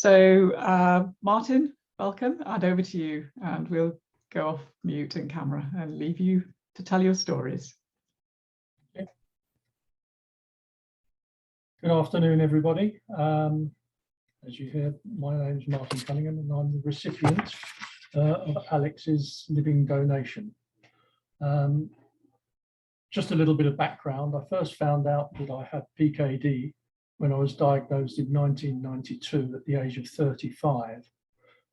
So Martin, welcome, and over to you, and we'll go off mute and camera and leave you to tell your stories. Okay. Good afternoon, everybody. As you heard, my name is Martin Cunningham, and I'm the recipient of Alex's living donation. Just a little bit of background. I first found out that I had PKD when I was diagnosed in 1992 at the age of 35.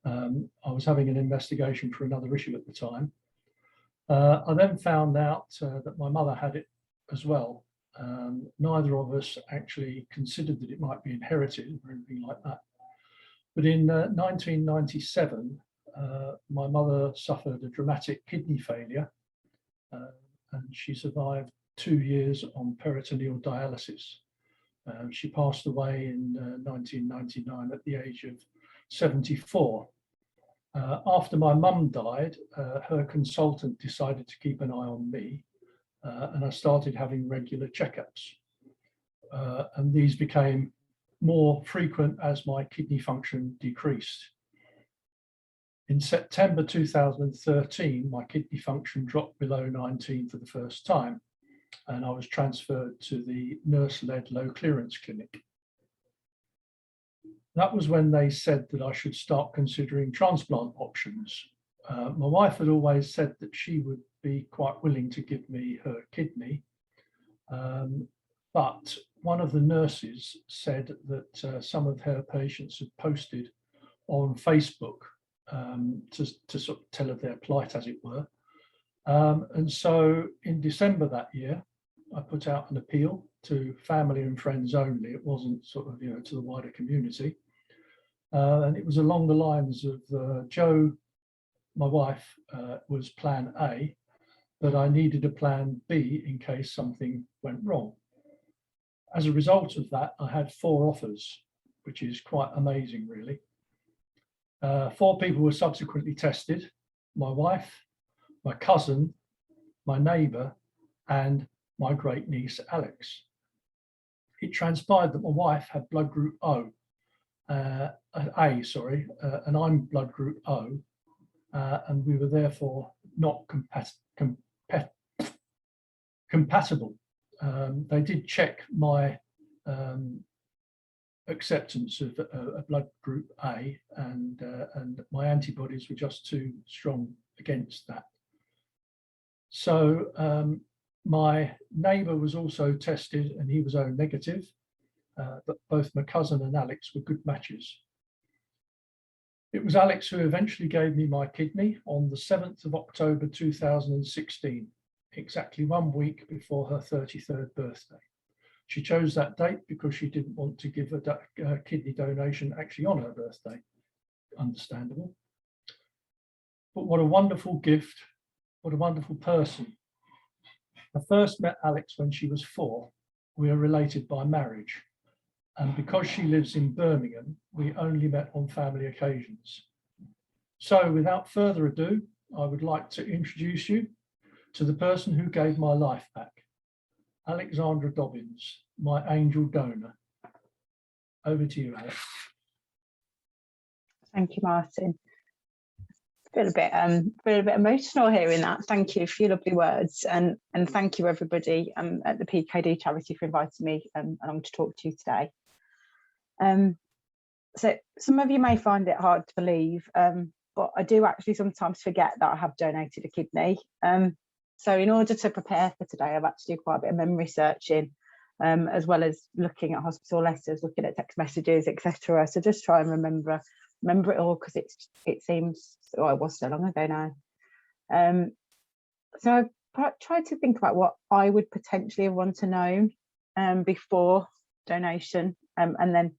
I was having an investigation for another issue at the time. I then found out that my mother had it as well. Neither of us actually considered that it might be inherited or anything like that. But in 1997, my mother suffered a dramatic kidney failure, and she survived 2 years on peritoneal dialysis. She passed away in 1999 at the age of 74. After my mum died, her consultant decided to keep an eye on me, and I started having regular checkups. And these became more frequent as my kidney function decreased. In September 2013, my kidney function dropped below 19 for the first time, and I was transferred to the nurse-led low clearance clinic. That was when they said that I should start considering transplant options. My wife had always said that she would be quite willing to give me her kidney, but one of the nurses said that some of her patients had posted on Facebook to sort of tell of their plight, as it were. And so in December that year, I put out an appeal to family and friends only. It wasn't sort of, to the wider community. And it was along the lines of Jo, my wife, was plan A, but I needed a plan B in case something went wrong. As a result of that, I had 4 offers, which is quite amazing, really. 4 people were subsequently tested: my wife, my cousin, my neighbour, and my great niece, Alex. It transpired that my wife had blood group A, and I'm blood group O, and we were therefore not compatible. They did check my acceptance of a blood group A, and my antibodies were just too strong against that. So my neighbour was also tested, and he was O negative, but both my cousin and Alex were good matches. It was Alex who eventually gave me my kidney on the 7th of October 2016, exactly 1 week before her 33rd birthday. She chose that date because she didn't want to give a kidney donation actually on her birthday. Understandable. But what a wonderful gift, what a wonderful person. I first met Alex when she was 4. We are related by marriage. And because she lives in Birmingham, we only met on family occasions. So without further ado, I would like to introduce you to the person who gave my life back, Alexandra Dobbins, my angel donor. Over to you, Alex. Thank you, Martin. Feel a bit emotional hearing that. Thank you for your lovely words, and thank you everybody at the PKD Charity for inviting me along to talk to you today. So some of you may find it hard to believe, but I do actually sometimes forget that I have donated a kidney. So in order to prepare for today, I've had to do quite a bit of memory searching, as well as looking at hospital letters, looking at text messages, etc. So just try and remember it all, because it seems, oh, it was so long ago now. So I've tried to think about what I would potentially want to know before donation, and then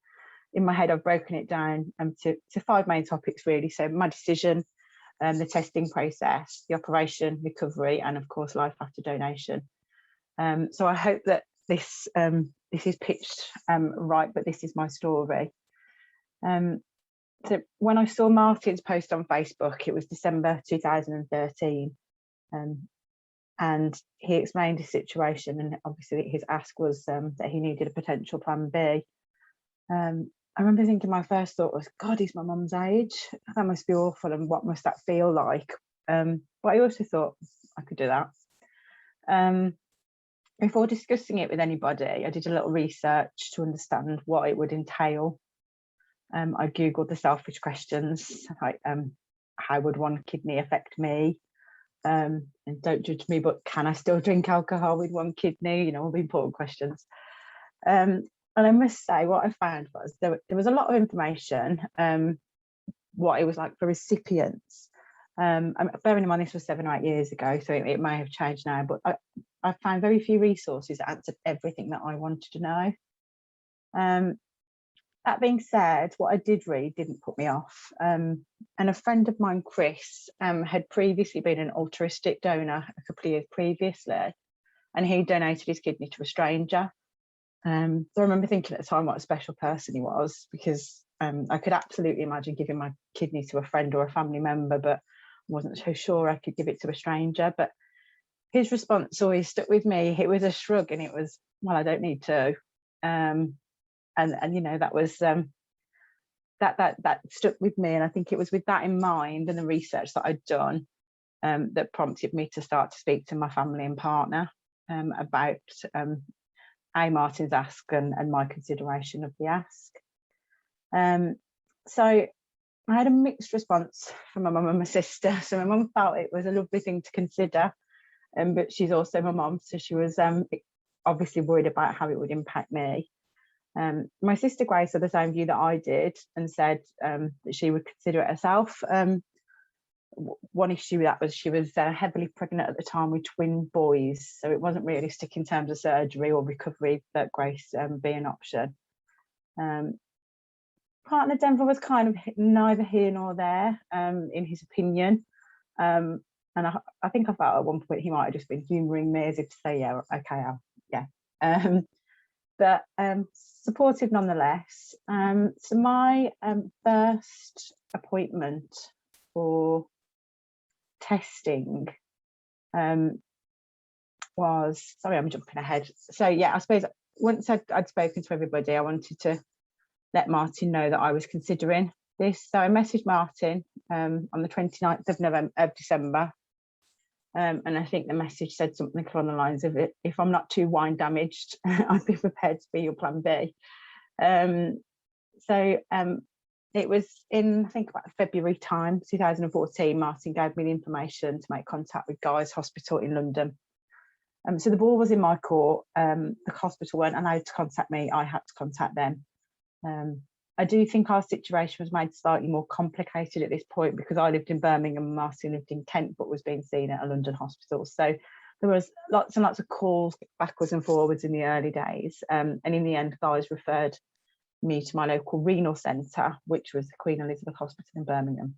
in my head I've broken it down to 5 main topics really. So my decision, the testing process, the operation, recovery, and of course life after donation. So I hope that this is pitched right, but this is my story. So when I saw Martin's post on Facebook, it was December 2013, and he explained his situation, and obviously his ask was that he needed a potential plan B. I remember thinking my first thought was, God, he's my mum's age. That must be awful, and what must that feel like? But I also thought I could do that. Before discussing it with anybody, I did a little research to understand what it would entail. I googled the selfish questions, like how would one kidney affect me? And don't judge me, but can I still drink alcohol with one kidney? You know, all the important questions. And I must say, what I found was there was a lot of information, what it was like for recipients. Bearing in mind this was 7 or 8 years ago, so it may have changed now, but I found very few resources that answered everything that I wanted to know. That being said, what I did read didn't put me off. And a friend of mine, Chris, had previously been an altruistic donor a couple of years previously, and he donated his kidney to a stranger. So I remember thinking at the time what a special person he was, because I could absolutely imagine giving my kidney to a friend or a family member, but I wasn't so sure I could give it to a stranger. But his response always stuck with me. It was a shrug, and it was, well, I don't need to. And you know, that was that stuck with me. And I think it was with that in mind and the research that I'd done that prompted me to start to speak to my family and partner about Martin's ask and my consideration of the ask. So I had a mixed response from my mum and my sister. So my mum felt it was a lovely thing to consider, but she's also my mum, so she was obviously worried about how it would impact me. My sister Grace had the same view that I did and said that she would consider it herself. One issue with that was she was heavily pregnant at the time with twin boys, so it wasn't realistic in terms of surgery or recovery that Grace be an option. Partner Denver was kind of neither here nor there in his opinion, and I think I felt at one point he might have just been humouring me as if to say, yeah, okay, yeah. But supportive nonetheless. So my first appointment for testing was, sorry, I'm jumping ahead. So yeah, I suppose once I'd spoken to everybody, I wanted to let Martin know that I was considering this. So I messaged Martin on the 29th of December. And I think the message said something along the lines of, if I'm not too wine damaged, I'd be prepared to be your plan B. It was in, I think, about February time, 2014, Martin gave me the information to make contact with Guy's Hospital in London. So the ball was in my court. The hospital weren't allowed to contact me. I had to contact them. I do think our situation was made slightly more complicated at this point because I lived in Birmingham and Martin lived in Kent, but was being seen at a London hospital. So there was lots and lots of calls backwards and forwards in the early days. And in the end, Guys referred me to my local renal centre, which was the Queen Elizabeth Hospital in Birmingham.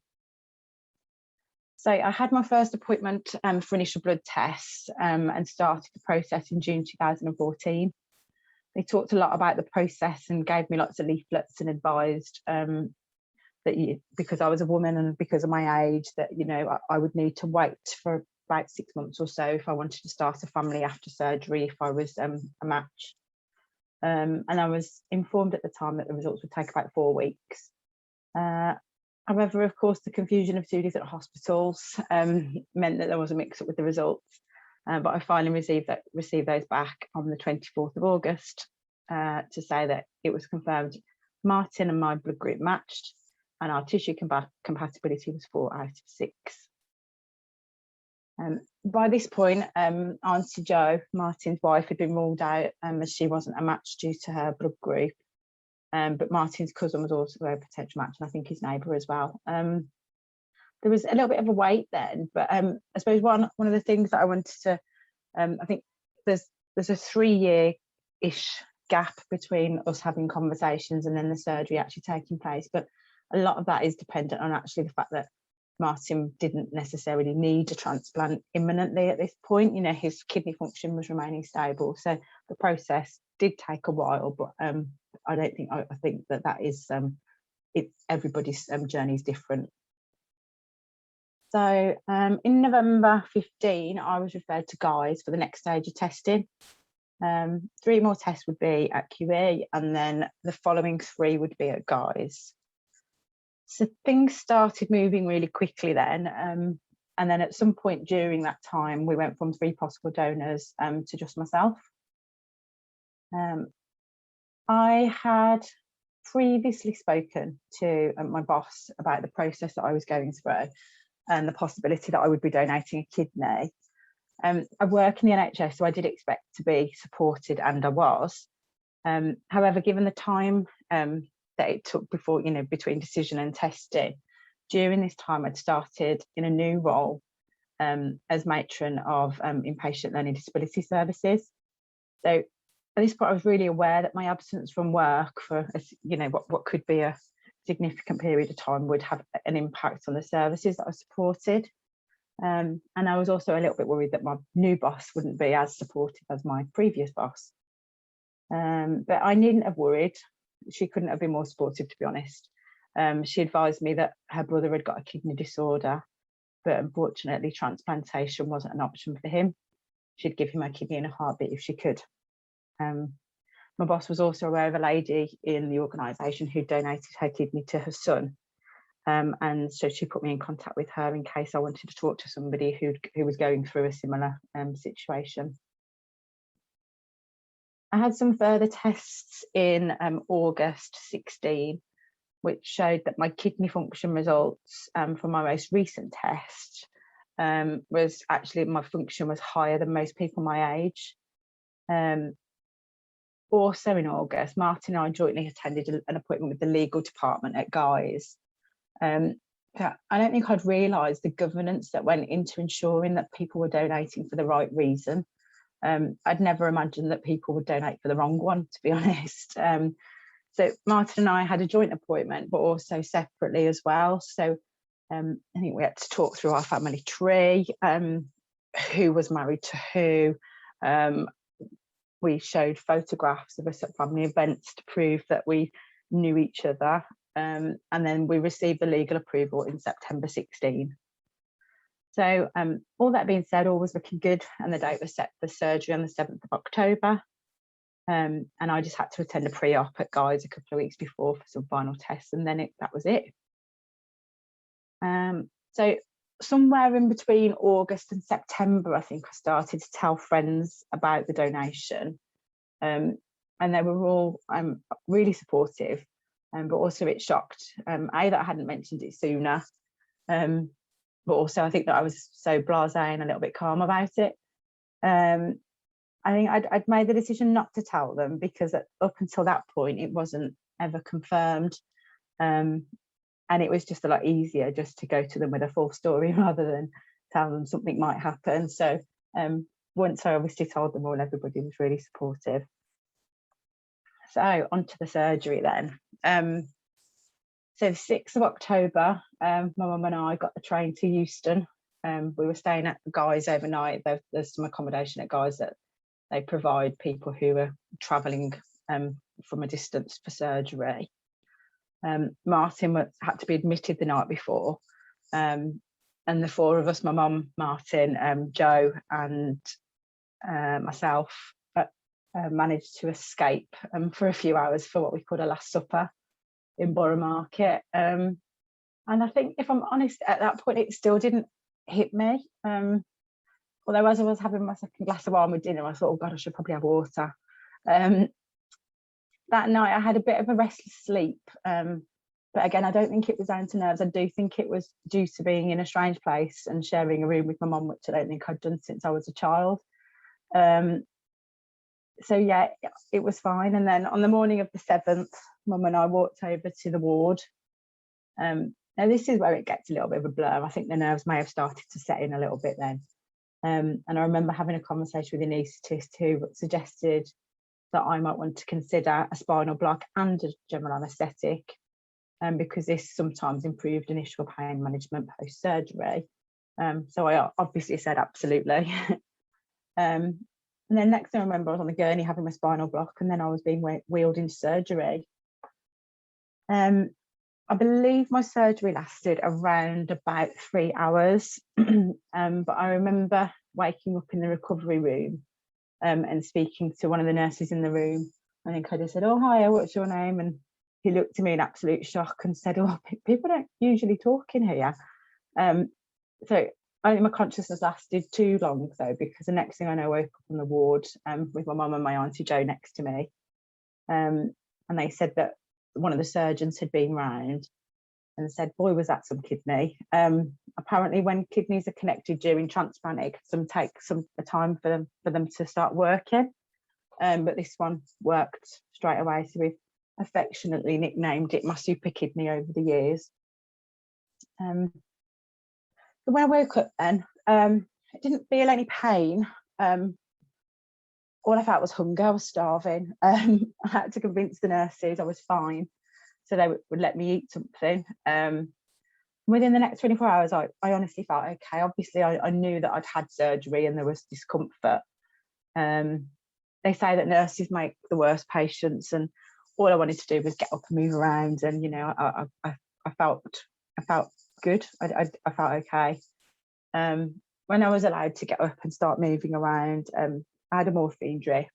So I had my first appointment for initial blood tests and started the process in June 2014. They talked a lot about the process and gave me lots of leaflets and advised that because I was a woman and because of my age, that, you know, I would need to wait for about 6 months or so if I wanted to start a family after surgery, if I was a match. And I was informed at the time that the results would take about 4 weeks. However, of course, the confusion of 2 different hospitals meant that there was a mix-up with the results. But I finally received those back on the 24th of August to say that it was confirmed Martin and my blood group matched and our tissue compatibility was 4 out of 6. By this point, Auntie Jo, Martin's wife, had been ruled out as she wasn't a match due to her blood group. But Martin's cousin was also a potential match, and I think his neighbour as well. There was a little bit of a wait then, but I suppose one of the things that I wanted to, I think there's a 3-year-ish gap between us having conversations and then the surgery actually taking place. But a lot of that is dependent on actually the fact that Martin didn't necessarily need a transplant imminently at this point. You know, his kidney function was remaining stable. So the process did take a while, but I think that is, everybody's journey is different. So in November 15, I was referred to Guy's for the next stage of testing. 3 more tests would be at QE, and then the following 3 would be at Guy's. So things started moving really quickly then. And then at some point during that time, we went from 3 possible donors to just myself. I had previously spoken to my boss about the process that I was going through and the possibility that I would be donating a kidney. I work in the NHS, so I did expect to be supported, and I was. However, given the time that it took before, between decision and testing, during this time I'd started in a new role as matron of inpatient learning disability services. So at this point I was really aware that my absence from work for what could be a significant period of time would have an impact on the services that I supported. And I was also a little bit worried that my new boss wouldn't be as supportive as my previous boss. But I needn't have worried. She couldn't have been more supportive, to be honest. She advised me that her brother had got a kidney disorder, but unfortunately transplantation wasn't an option for him. She'd give him a kidney in a heartbeat if she could. My boss was also aware of a lady in the organisation who donated her kidney to her son. And so she put me in contact with her in case I wanted to talk to somebody who was going through a similar situation. I had some further tests in August 16, which showed that my kidney function results from my most recent test was actually, my function was higher than most people my age. Also in August, Martin and I jointly attended an appointment with the legal department at Guy's. I don't think I'd realised the governance that went into ensuring that people were donating for the right reason. I'd never imagined that people would donate for the wrong one, to be honest. So Martin and I had a joint appointment, but also separately as well. So I think we had to talk through our family tree, who was married to who. We showed photographs of us at family events to prove that we knew each other. And then we received the legal approval in September 16. So all that being said, all was looking good, and the date was set for surgery on the 7th of October. And I just had to attend a pre-op at Guy's a couple of weeks before for some final tests, and then that was it. So somewhere in between August and September, I think I started to tell friends about the donation. And they were all really supportive, but also it shocked, that I hadn't mentioned it sooner. But also I think that I was so blasé and a little bit calm about it. I think I'd made the decision not to tell them because up until that point it wasn't ever confirmed, and it was just a lot easier just to go to them with a full story rather than tell them something might happen. So once I obviously told them all, everybody was really supportive. So on to the surgery then. So 6th of October, my mum and I got the train to Euston. We were staying at Guy's overnight. There's some accommodation at Guy's that they provide people who are travelling from a distance for surgery. Martin had to be admitted the night before. And the 4 of us, my mum, Martin, Joe and myself, managed to escape for a few hours for what we called a last supper in Borough Market. And I think, if I'm honest, at that point it still didn't hit me. Although as I was having my second glass of wine with dinner, I thought, oh God, I should probably have water. That night I had a bit of a restless sleep. But again, I don't think it was down to nerves. I do think it was due to being in a strange place and sharing a room with my mum, which I don't think I'd done since I was a child. So yeah, it was fine. And then on the morning of the 7th, Mum and I walked over to the ward. Now this is where it gets a little bit of a blur. I think the nerves may have started to set in a little bit then. And I remember having a conversation with an anaesthetist who suggested that I might want to consider a spinal block and a general anaesthetic, because this sometimes improved initial pain management post-surgery. So I obviously said absolutely. And then next thing I remember, I was on the gurney having my spinal block, and then I was being wheeled into surgery. I believe my surgery lasted around about 3 hours, but I remember waking up in the recovery room and speaking to one of the nurses in the room. I think I just said, "Oh, hi, what's your name?" And he looked at me in absolute shock and said, "Oh, people don't usually talk in here." So I think my consciousness lasted too long though, because the next thing I know, I woke up on the ward with my mum and my auntie Jo next to me. And they said that one of the surgeons had been round and said, "Boy, was that some kidney." Apparently when kidneys are connected during transplant, it can take a time for them to start working. But this one worked straight away. So we've affectionately nicknamed it my super kidney over the years. But when I woke up then, I didn't feel any pain. All I felt was hunger. I was starving. I had to convince the nurses I was fine, so they would let me eat something. Within the next 24 hours, I honestly felt okay. Obviously, I knew that I'd had surgery and there was discomfort. They say that nurses make the worst patients, and all I wanted to do was get up and move around. And you know, I felt good. I felt okay. When I was allowed to get up and start moving around, I had a morphine drip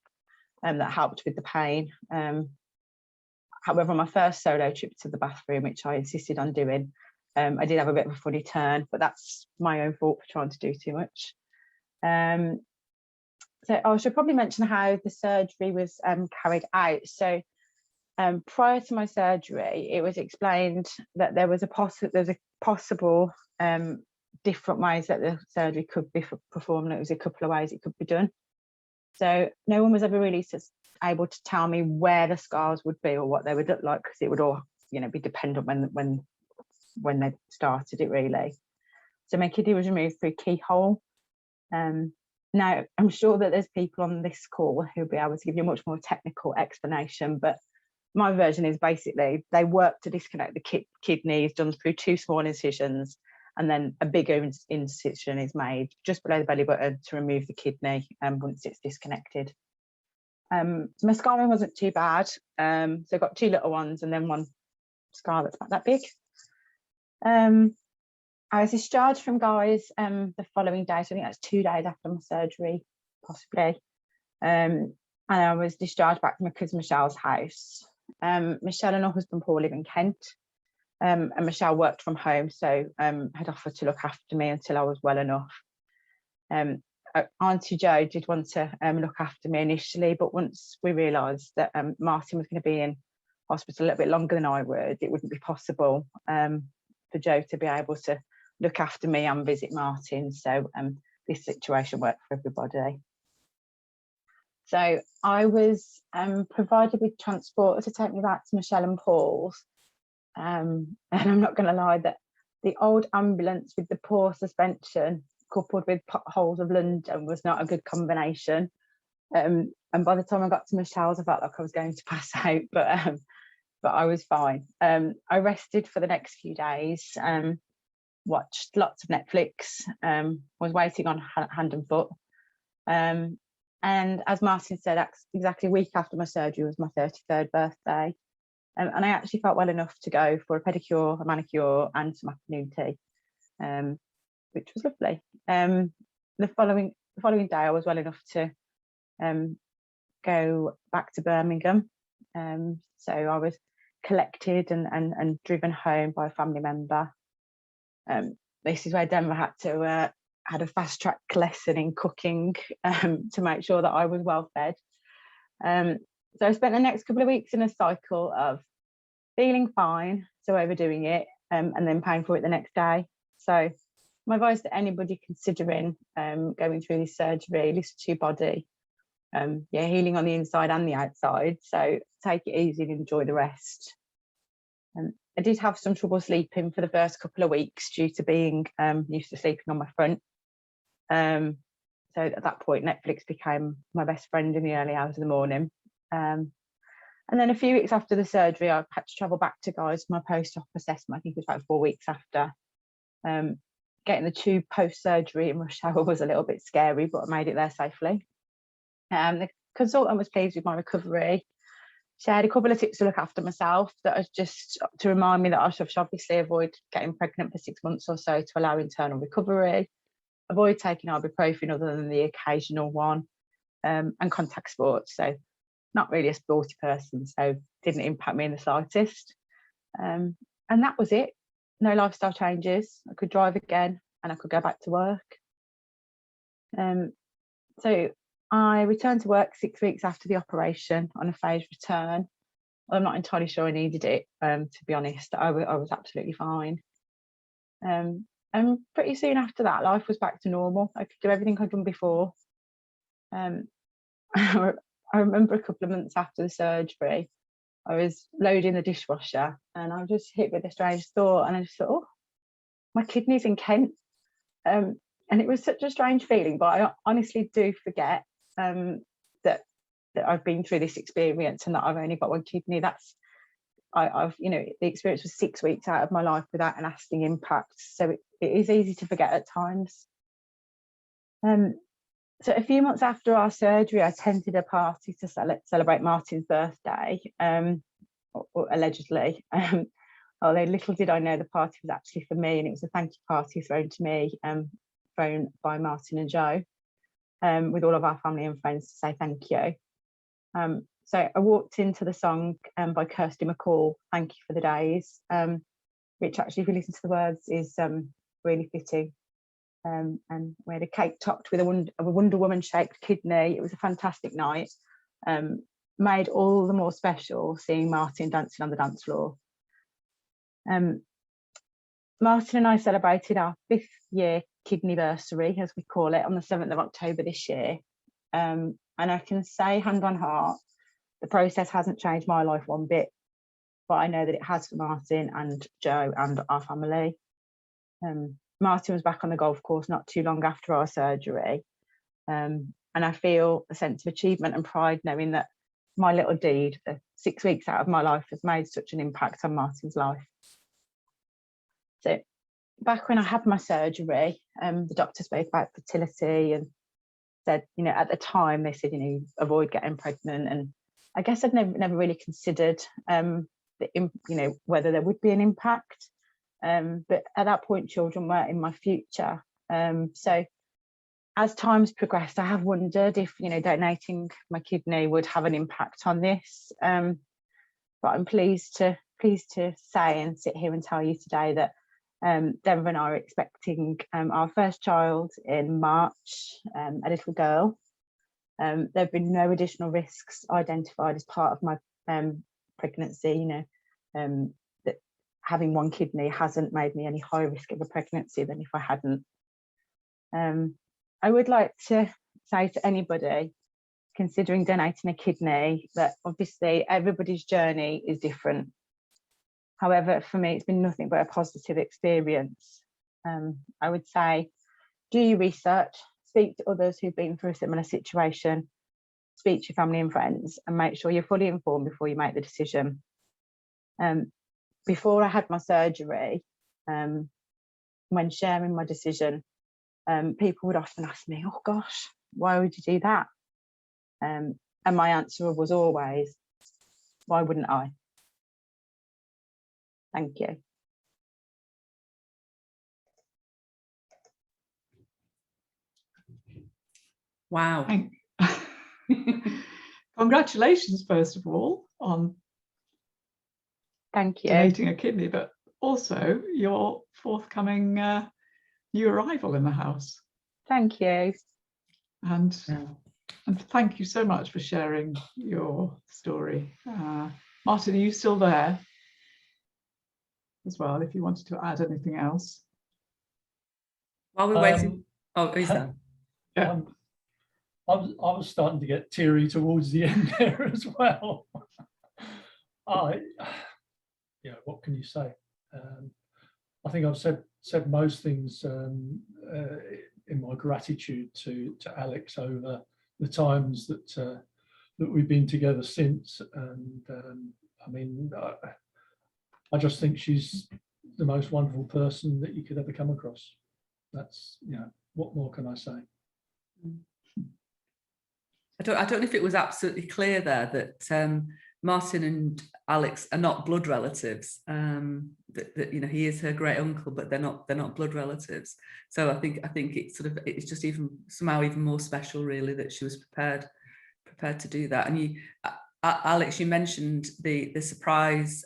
that helped with the pain. However, on my first solo trip to the bathroom, which I insisted on doing, I did have a bit of a funny turn, but that's my own fault for trying to do too much. So I should probably mention how the surgery was carried out. So prior to my surgery, it was explained that there was a possible different ways that the surgery could be performed. It was a couple of ways it could be done. So no one was ever really able to tell me where the scars would be or what they would look like, because it would all, you know, be dependent when they started it really. So my kidney was removed through keyhole. Now I'm sure that there's people on this call who'll be able to give you a much more technical explanation, but my version is basically they work to disconnect the kidneys, done through 2 small incisions, and then a bigger incision is made just below the belly button to remove the kidney once it's disconnected. My scarring wasn't too bad. So I got 2 little ones and then one scar that's about that big. I was discharged from Guy's the following day, so I think that's 2 days after my surgery, possibly. And I was discharged back to my cousin Michelle's house. Michelle and her husband Paul live in Kent, and Michelle worked from home, so had offered to look after me until I was well enough. Auntie Jo did want to look after me initially, but once we realised that Martin was going to be in hospital a little bit longer than I would, it wouldn't be possible for Jo to be able to look after me and visit Martin. So this situation worked for everybody. So I was provided with transport to take me back to Michelle and Paul's. And I'm not going to lie, that the old ambulance with the poor suspension coupled with potholes of London was not a good combination. And by the time I got to Michelle's, I felt like I was going to pass out, but I was fine. I rested for the next few days, watched lots of Netflix, was waiting on hand and foot. And as Martin said, exactly a week after my surgery was my 33rd birthday. And I actually felt well enough to go for a pedicure, a manicure and some afternoon tea, which was lovely. The following day I was well enough to go back to Birmingham. So I was collected and driven home by a family member. This is where Denver had a fast track lesson in cooking to make sure that I was well fed. So I spent the next couple of weeks in a cycle of feeling fine, so overdoing it, and then paying for it the next day. So my advice to anybody considering going through this surgery, listen to your body. Healing on the inside and the outside, so take it easy and enjoy the rest. I did have some trouble sleeping for the first couple of weeks due to being used to sleeping on my front. So at that point, Netflix became my best friend in the early hours of the morning. And then a few weeks after the surgery, I had to travel back to Guy's for my post-op assessment. I think it was about 4 weeks after. Getting the tube post-surgery in rush hour was a little bit scary, but I made it there safely. The consultant was pleased with my recovery. She had a couple of tips to look after myself, that was just to remind me that I should obviously avoid getting pregnant for 6 months or so to allow internal recovery, avoid taking ibuprofen other than the occasional one, and contact sports. So not really a sporty person, so didn't impact me in the slightest. And that was it. No lifestyle changes. I could drive again and I could go back to work. So I returned to work 6 weeks after the operation on a phased return. I'm not entirely sure I needed it, to be honest. I was absolutely fine. And pretty soon after that, life was back to normal. I could do everything I'd done before. I remember a couple of months after the surgery, I was loading the dishwasher and I was just hit with a strange thought, and I just thought, oh, my kidney's in Kent. And it was such a strange feeling, but I honestly do forget that I've been through this experience and that I've only got one kidney. I've the experience was 6 weeks out of my life without a lasting impact, so it is easy to forget at times. So a few months after our surgery, I attended a party to celebrate Martin's birthday, or allegedly. Although little did I know the party was actually for me, and it was a thank you party thrown to me, thrown by Martin and Joe, with all of our family and friends to say thank you. So I walked into the song by Kirsty MacColl, Thank You for the Days, which actually, if you listen to the words, is really fitting. And we had a cake topped with a Wonder Woman shaped kidney. It was a fantastic night, made all the more special seeing Martin dancing on the dance floor. Martin and I celebrated our 5th year kidneyversary, as we call it, on the 7th of October this year. And I can say, hand on heart, the process hasn't changed my life one bit, but I know that it has for Martin and Joe and our family. Martin was back on the golf course not too long after our surgery, and I feel a sense of achievement and pride knowing that my little deed, the 6 weeks out of my life, has made such an impact on Martin's life. So back when I had my surgery, the doctor spoke about fertility and said, at the time they said, avoid getting pregnant, and I guess I'd never really considered whether there would be an impact. But at that point, children were in my future. So as time's progressed, I have wondered if, donating my kidney would have an impact on this. But I'm pleased to say and sit here and tell you today that Denver and I are expecting our first child in March, a little girl. There have been no additional risks identified as part of my pregnancy. That having one kidney hasn't made me any higher risk of a pregnancy than if I hadn't. I would like to say to anybody considering donating a kidney that obviously everybody's journey is different. However, for me, it's been nothing but a positive experience. I would say, do your research, speak to others who've been through a similar situation, speak to your family and friends, and make sure you're fully informed before you make the decision. Before I had my surgery, when sharing my decision, people would often ask me, oh gosh, why would you do that? And my answer was always, why wouldn't I? Thank you. Wow. Congratulations, first of all, on Thank you. donating a kidney, but also your forthcoming new arrival in the house. Thank you. And thank you so much for sharing your story. Martin, are you still there as well, if you wanted to add anything else? While we're waiting. Oh, who's that? Yeah. I was starting to get teary towards the end there as well. What can you say? I think I've said most things in my gratitude to Alex over the times that we've been together since, and I just think she's the most wonderful person that you could ever come across. That's, what more can I say? I don't know if it was absolutely clear there that Martin and Alex are not blood relatives. That you know, he is her great uncle, but they're not blood relatives. So I think it's sort of, it's just even somehow even more special, really, that she was prepared to do that. And you, Alex, you mentioned the surprise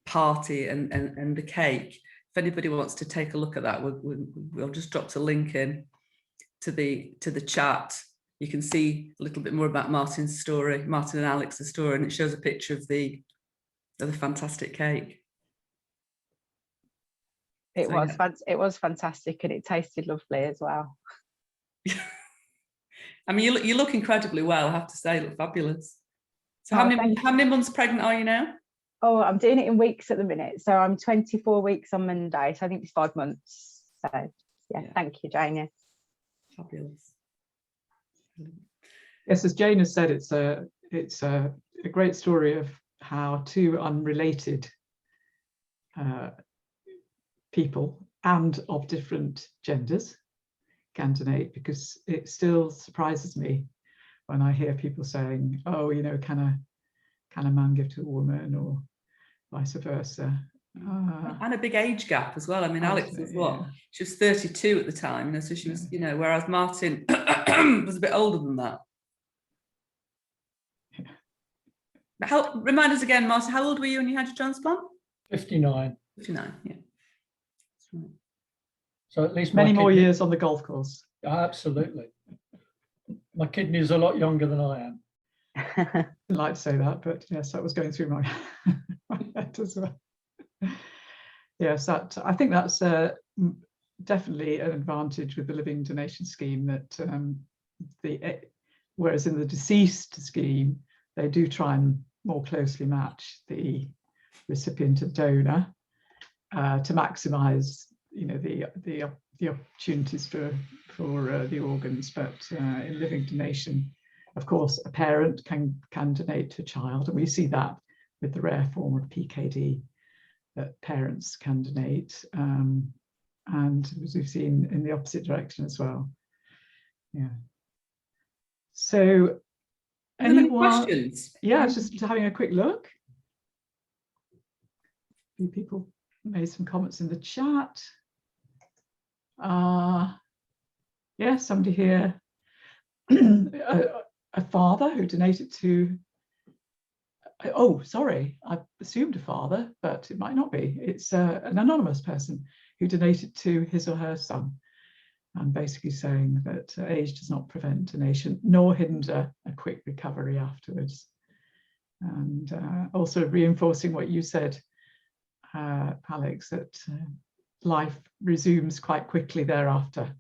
party and the cake. If anybody wants to take a look at that, we'll just drop a link in to the chat. You can see a little bit more about Martin's story, Martin and Alex's story, and it shows a picture of the fantastic cake. It was fantastic, and it tasted lovely as well. I mean, you look incredibly well, I have to say. You look fabulous. So Oh, how many months pregnant are you now? Oh, I'm doing it in weeks at the minute. So I'm 24 weeks on Monday. So I think it's 5 months. So yeah. Thank you, Jane. Fabulous. Yes, as Jane has said, it's a great story of how two unrelated people and of different genders can donate, because it still surprises me when I hear people saying, oh, you know, can a man give to a woman, or vice versa. And a big age gap as well. I mean, Alex was what? Yeah. She was 32 at the time, you know, so she was, you know, whereas Martin was a bit older than that. Yeah. Remind us again, Martin, how old were you when you had your transplant? 59. 59, yeah. That's right. So at least many more years on the golf course. Absolutely. My kidney is a lot younger than I am. I'd like to say that, but yes, that was going through my head as well. Yes, I think that's definitely an advantage with the living donation scheme, that whereas in the deceased scheme, they do try and more closely match the recipient and donor to maximise, you know, the opportunities for the organs. But in living donation, of course, a parent can donate to a child, and we see that with the rare form of PKD, that parents can donate, and as we've seen in the opposite direction as well. Yeah. So, any questions? Yeah, just having a quick look. A few people made some comments in the chat. Yeah, somebody here, a father who donated to, oh, sorry, I assumed a father, but it might not be. It's an anonymous person who donated to his or her son, and basically saying that age does not prevent donation nor hinder a quick recovery afterwards. And also reinforcing what you said, Alex, that life resumes quite quickly thereafter.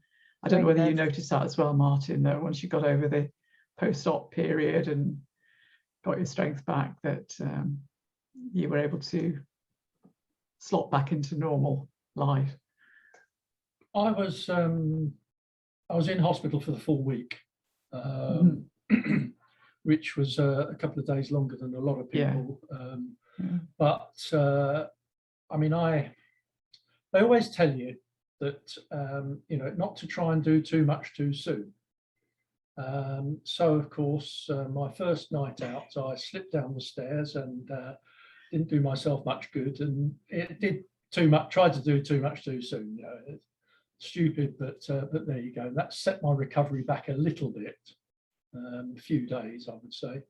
I don't know whether you noticed that as well, Martin, that once you got over the post-op period and got your strength back, that you were able to slot back into normal life. I was in hospital for the full week, which was a couple of days longer than a lot of people. Yeah. But I mean, they always tell you that you know, not to try and do too much too soon. So of course, my first night out, I slipped down the stairs and didn't do myself much good, and it did too much. Tried to do too much too soon. You know, it's stupid, but there you go. That set my recovery back a little bit, a few days, I would say.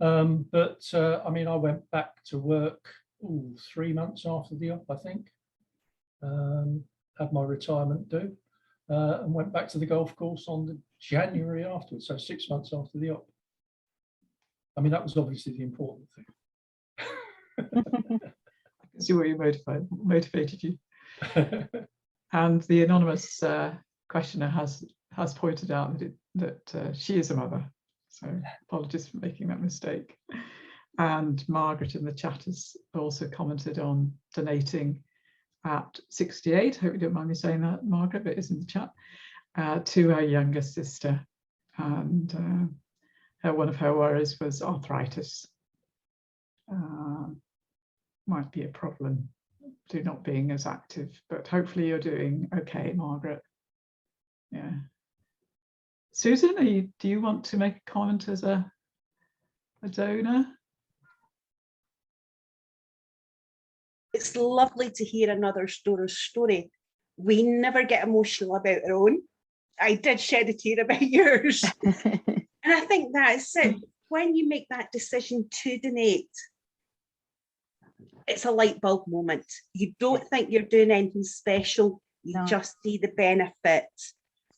But I mean, I went back to work 3 months after the op, I think. Had my retirement due, and went back to the golf course on the January afterwards, so 6 months after the op. I mean, that was obviously the important thing. I can see where you motivated you. And the anonymous questioner has pointed out that she is a mother, so apologies for making that mistake. And Margaret in the chat has also commented on donating at 68, hope you don't mind me saying that, Margaret, but it is in the chat, to her younger sister. And one of her worries was arthritis. Might be a problem to not being as active, but hopefully you're doing okay, Margaret. Yeah. Susan, do you want to make a comment as a a donor? It's lovely to hear another donor's story. We never get emotional about our own. I did shed a tear about yours. And I think that's it. When you make that decision to donate, it's a light bulb moment. You don't think you're doing anything special. You just see the benefit.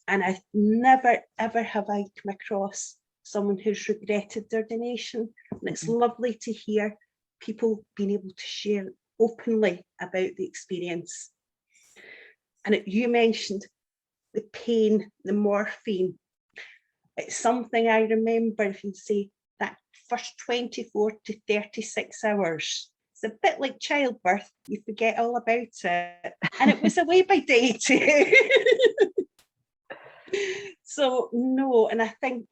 And I've never, ever have I come across someone who's regretted their donation. And it's lovely to hear people being able to share openly about the experience. And you mentioned the pain, the morphine. It's something I remember, if you say that first 24 to 36 hours. It's a bit like childbirth, you forget all about it. And it was away by day too. So no, and I think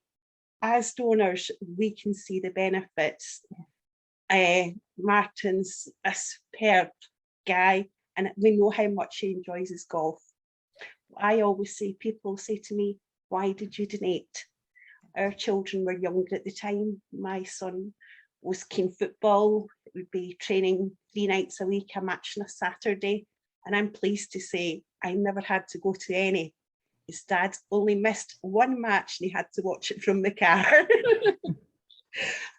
as donors, we can see the benefits. Martin's a superb guy, and we know how much he enjoys his golf. I always say, people say to me, why did you donate? Our children were younger at the time. My son was keen football. It would be training 3 nights a week, a match on a Saturday. And I'm pleased to say I never had to go to any. His dad only missed 1 match and he had to watch it from the car.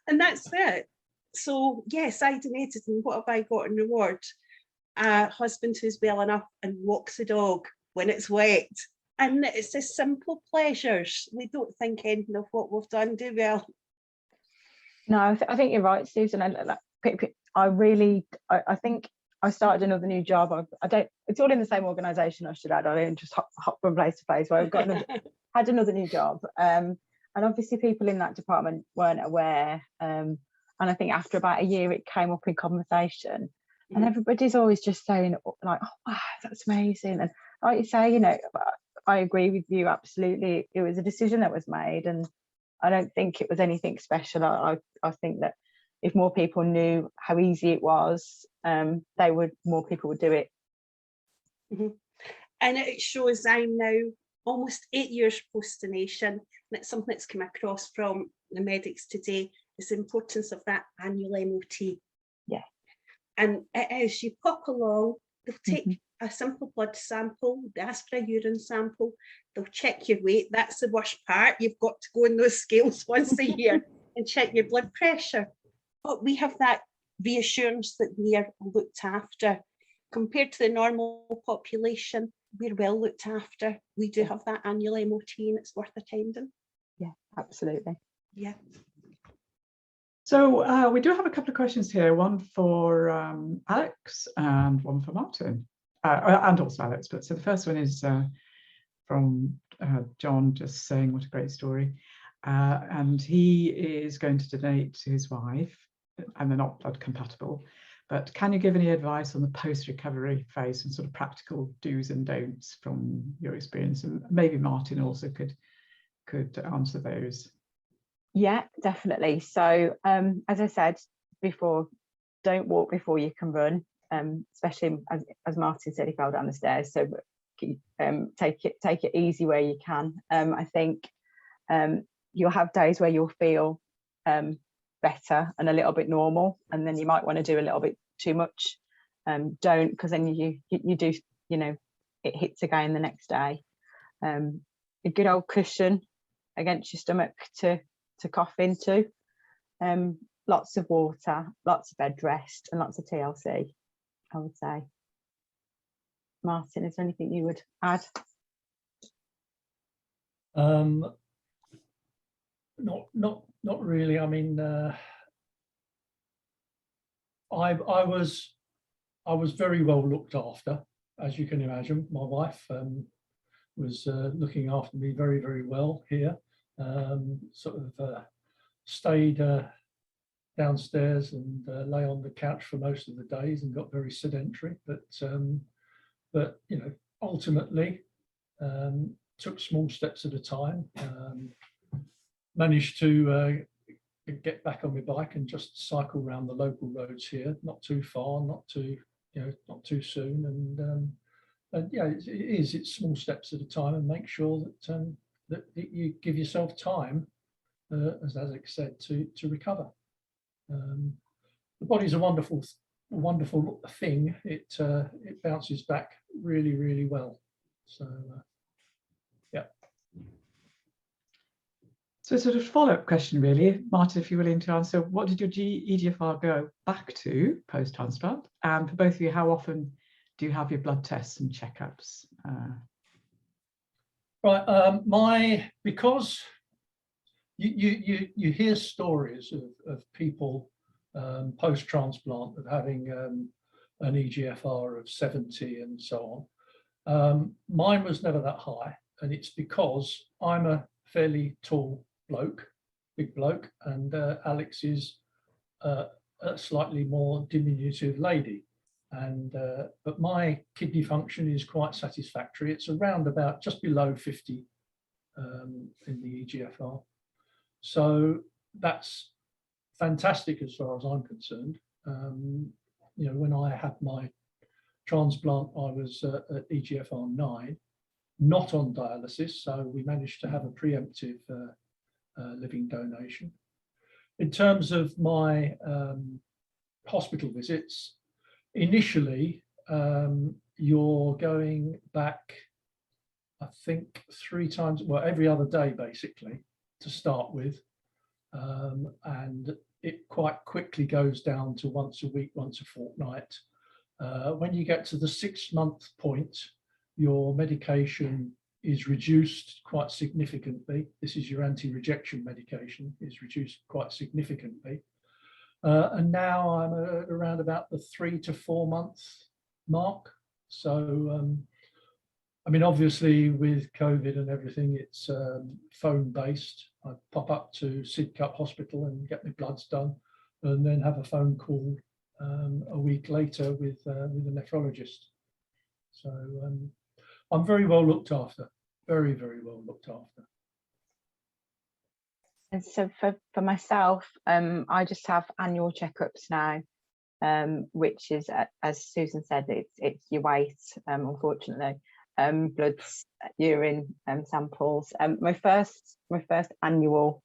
And that's it. So yes, I donated, and what have I got in reward? A husband who's well enough and walks the dog when it's wet. And it's the simple pleasures. We don't think anything of what we've done, do we? No, I think you're right, Susan. I think I started another new job. It's all in the same organisation, I should add. I didn't just hop from place to place. I've got had another new job. And obviously people in that department weren't aware. And I think after about a year, it came up in conversation. And everybody's always just saying, like, oh, wow, that's amazing. And like you say, I agree with you, absolutely. It was a decision that was made, and I don't think it was anything special. I think that if more people knew how easy it was, more people would do it. And it shows I'm now almost 8 years post-donation, and it's something that's come across from the medics today, is the importance of that annual MOT. Yeah. And as you pop along, they'll take a simple blood sample, they ask for a urine sample, they'll check your weight. That's the worst part. You've got to go on those scales once a year and check your blood pressure. But we have that reassurance that we are looked after. Compared to the normal population, we're well looked after. We do have that annual MOT, and it's worth attending. Yeah, absolutely. Yeah. So we do have a couple of questions here, one for Alex and one for Martin, and also Alex. But so the first one is from John, just saying what a great story. And he is going to donate to his wife, and they're not blood compatible. But can you give any advice on the post-recovery phase and sort of practical do's and don'ts from your experience? And maybe Martin also could answer those. Yeah, definitely. So as I said before, don't walk before you can run, especially as Martin said, he fell down the stairs. So take it easy where you can. I think you'll have days where you'll feel better and a little bit normal, and then you might want to do a little bit too much. Don't, because then you do, it hits again the next day. A good old cushion against your stomach to cough into, lots of water, lots of bed rest, and lots of TLC, I would say. Martin, is there anything you would add? Not really. I mean, I was very well looked after, as you can imagine. My wife was looking after me very, very well here. Stayed downstairs and lay on the couch for most of the days and got very sedentary. But ultimately took small steps at a time. Managed to get back on my bike and just cycle around the local roads here, not too far, not too soon. And yeah, it's small steps at a time, and make sure that that you give yourself time, as Alex said, to recover. The body's a wonderful thing. It bounces back really, really well. So yeah. So sort of follow-up question really, Martin, if you're willing to answer, what did your EGFR go back to post-transplant? And for both of you, how often do you have your blood tests and checkups? Right, because you hear stories of people post-transplant of having an EGFR of 70 and so on. Mine was never that high, and it's because I'm a fairly tall bloke, big bloke, and Alex is a slightly more diminutive lady. And but my kidney function is quite satisfactory. It's around about just below 50 in the EGFR. So that's fantastic as far as I'm concerned. You know, when I had my transplant, I was at EGFR 9, not on dialysis, so we managed to have a preemptive living donation. In terms of my hospital visits, initially you're going back, I think 3 times, well, every other day basically to start with, and it quite quickly goes down to once a week, once a fortnight. When you get to the 6-month point, your medication is reduced quite significantly. This is your anti-rejection medication, is reduced quite significantly. And now I'm around about the 3 to 4 month mark. So, I mean, obviously with COVID and everything, it's phone based. I pop up to Sidcup Hospital and get my bloods done, and then have a phone call a week later with a nephrologist. So I'm very well looked after, very, very well looked after. And so for myself, I just have annual checkups now, which is, as Susan said, it's your weight, unfortunately, bloods, urine samples. My first annual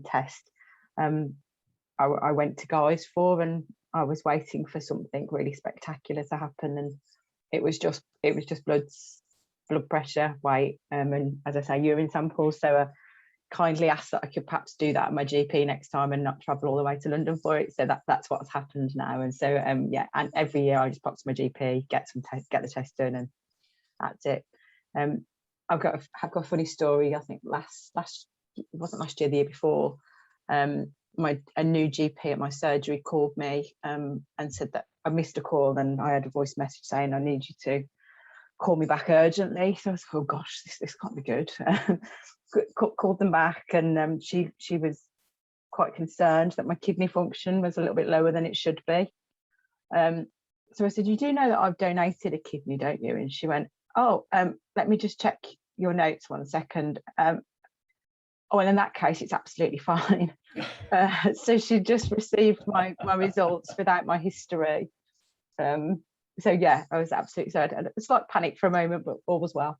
test, I went to Guy's for, and I was waiting for something really spectacular to happen, and it was just bloods, blood pressure, weight, and as I say, urine samples. So kindly asked that I could perhaps do that at my GP next time and not travel all the way to London for it. So that's what's happened now. And so yeah, and every year I just pop to my GP, get the test done, and that's it. I've got a funny story. I think it wasn't last year, the year before. A new GP at my surgery called me and said that I missed a call, and I had a voice message saying I need you to call me back urgently. So I was like, oh gosh, this can't be good. Called them back, and she was quite concerned that my kidney function was a little bit lower than it should be. So I said, you do know that I've donated a kidney, don't you? And she went, oh, let me just check your notes 1 second. Oh, well, in that case, it's absolutely fine. So she just received my results without my history. So yeah, I was absolutely sad. And it's like panic for a moment, but all was well.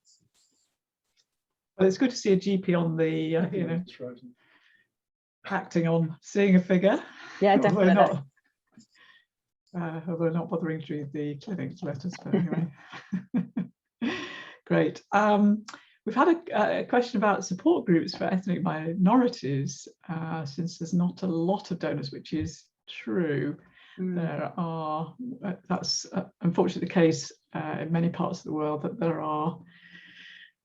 Well, it's good to see a GP on the, you know, acting on seeing a figure. Yeah, definitely. Although not bothering to read the clinic letters, but anyway. Great. We've had a question about support groups for ethnic minorities, since there's not a lot of donors, which is true. There are, that's unfortunately the case in many parts of the world, that there are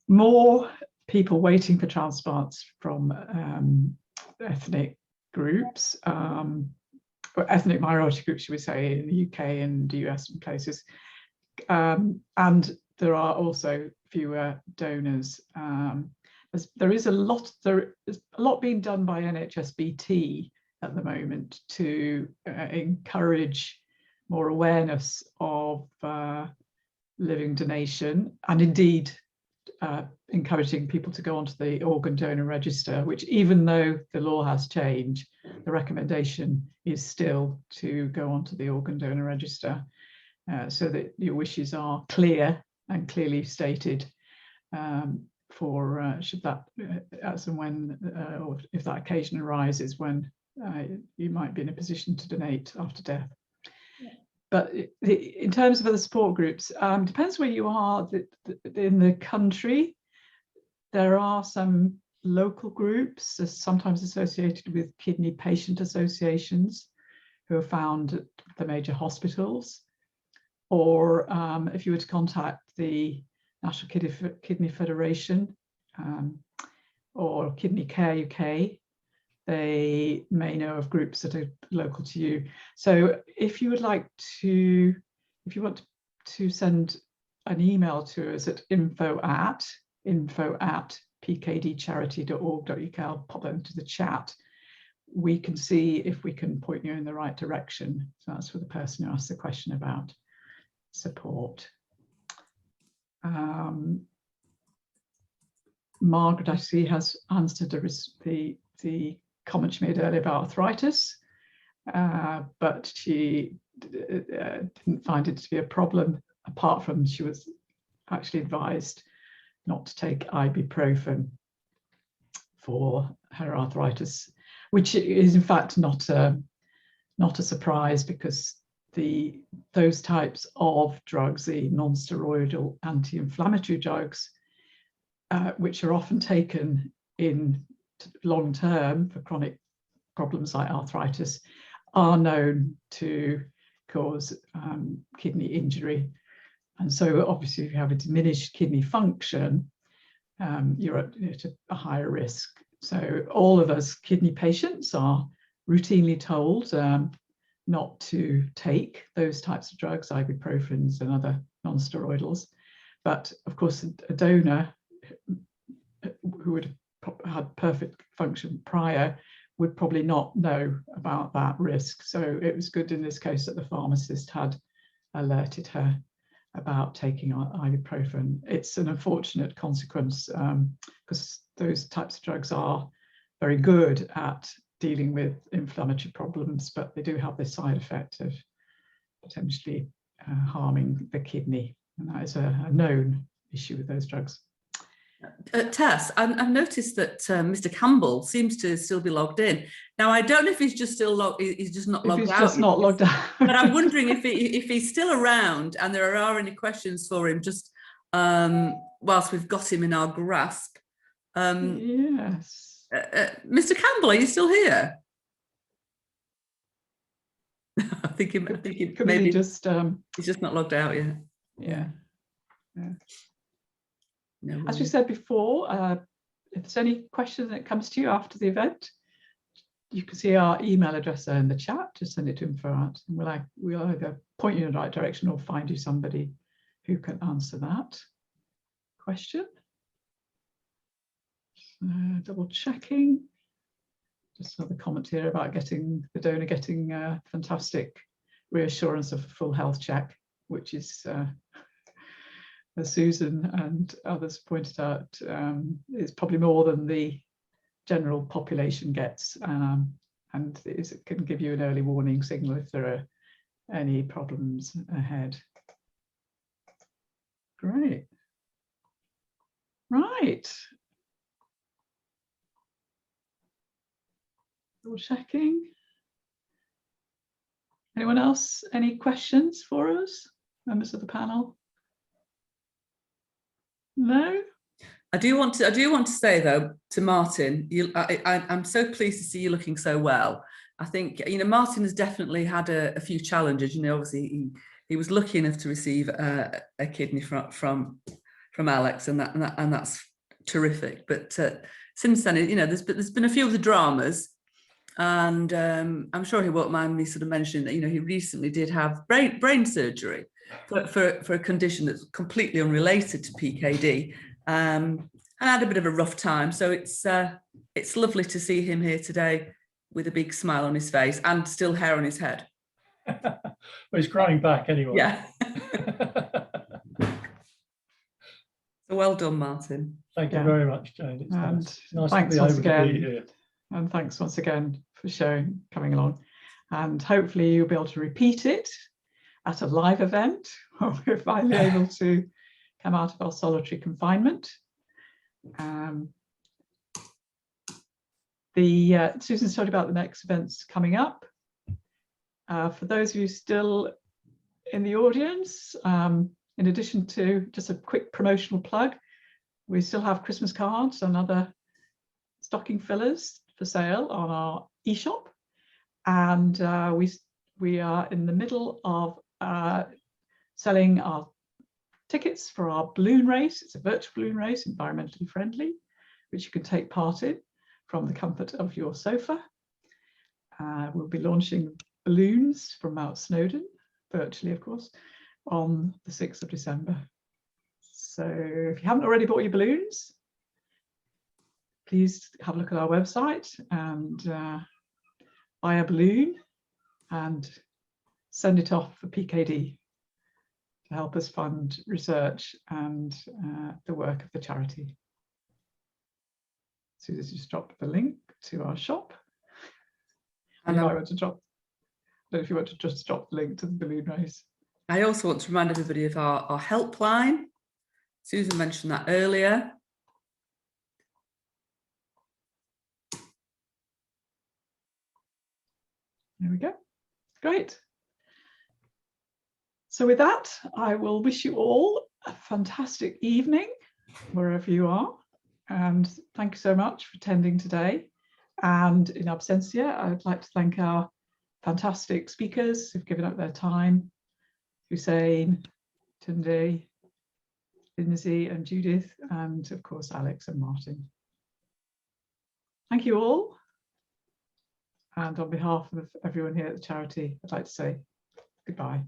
more people waiting for transplants from ethnic groups, or ethnic minority groups, should we say, in the UK and the US and places. And there are also fewer donors. There is a lot being done by NHSBT at the moment to encourage more awareness of living donation, and indeed encouraging people to go onto the organ donor register, which, even though the law has changed, the recommendation is still to go onto the organ donor register, so that your wishes are clear and clearly stated, for should that, as and when, or if that occasion arises when you might be in a position to donate after death. But in terms of other support groups, depends where you are in the country. There are some local groups, sometimes associated with kidney patient associations, who are found at the major hospitals. Or if you were to contact the National Kidney Federation or Kidney Care UK, they may know of groups that are local to you. So if you would like to, if you want to send an email to us at info@pkdcharity.org.uk, I'll pop that into the chat. We can see if we can point you in the right direction. So that's for the person who asked the question about support. Margaret, I see, has answered the comment she made earlier about arthritis, but she didn't find it to be a problem, apart from she was actually advised not to take ibuprofen for her arthritis, which is in fact not a surprise, because those types of drugs, the non-steroidal anti-inflammatory drugs, which are often taken in long term for chronic problems like arthritis, are known to cause kidney injury. And so obviously if you have a diminished kidney function, you're at a higher risk. So all of us kidney patients are routinely told not to take those types of drugs, ibuprofens and other non-steroidals. But of course, a donor who would have had perfect function prior would probably not know about that risk. So it was good in this case that the pharmacist had alerted her about taking ibuprofen. It's an unfortunate consequence because those types of drugs are very good at dealing with inflammatory problems, but they do have this side effect of potentially harming the kidney. And that is a known issue with those drugs. Tess, I've noticed that Mr. Campbell seems to still be logged in. Now, I don't know if he's just still logged, he's just not logged out. He's just not logged out. But I'm wondering if he's still around and there are any questions for him, just whilst we've got him in our grasp. Yes. Mr. Campbell, are you still here? I think maybe just he's just not logged out yet. Yeah. No, as we said before, if there's any question that comes to you after the event, you can see our email address there in the chat. Just send it to info@, and we'll either point you in the right direction or find you somebody who can answer that question. Double checking. Just another comment here about the donor getting fantastic reassurance of a full health check, which is, as Susan and others pointed out, is probably more than the general population gets, and it can give you an early warning signal if there are any problems ahead. Great. Right. Double checking. Anyone else? Any questions for us, members of the panel? No. I do want to say though to Martin, I'm so pleased to see you looking so well. I think Martin has definitely had a few challenges. Obviously he was lucky enough to receive a kidney from Alex, and that's terrific. But since then, there's been a few of the dramas, and I'm sure he won't mind me sort of mentioning that he recently did have brain surgery for a condition that's completely unrelated to PKD, and had a bit of a rough time. So it's lovely to see him here today with a big smile on his face and still hair on his head. Well, he's growing back anyway. Yeah. So well done, Martin. Thank you very much, Jane. It's nice thanks to be once able again, to be here. And thanks once again for coming along. And hopefully you'll be able to repeat it at a live event, or we're finally able to come out of our solitary confinement. Susan's told you about the next events coming up. For those of you still in the audience, in addition to just a quick promotional plug, we still have Christmas cards and other stocking fillers for sale on our e-shop, and we are in the middle of selling our tickets for our balloon race. It's a virtual balloon race, environmentally friendly, which you can take part in from the comfort of your sofa. We'll be launching balloons from Mount Snowdon, virtually of course, on the 6th of December. So if you haven't already bought your balloons, please have a look at our website and buy a balloon and send it off for PKD to help us fund research and the work of the charity. So this just dropped the link to our shop. And you might want to drop, I don't know if you want to just drop the link to the balloon race. I also want to remind everybody of our helpline. Susan mentioned that earlier. There we go. Great. So with that, I will wish you all a fantastic evening, wherever you are. And thank you so much for attending today. And in absentia, I would like to thank our fantastic speakers who've given up their time, Hussein, Tunde, Lindsay and Judith, and of course, Alex and Martin. Thank you all. And on behalf of everyone here at the charity, I'd like to say goodbye.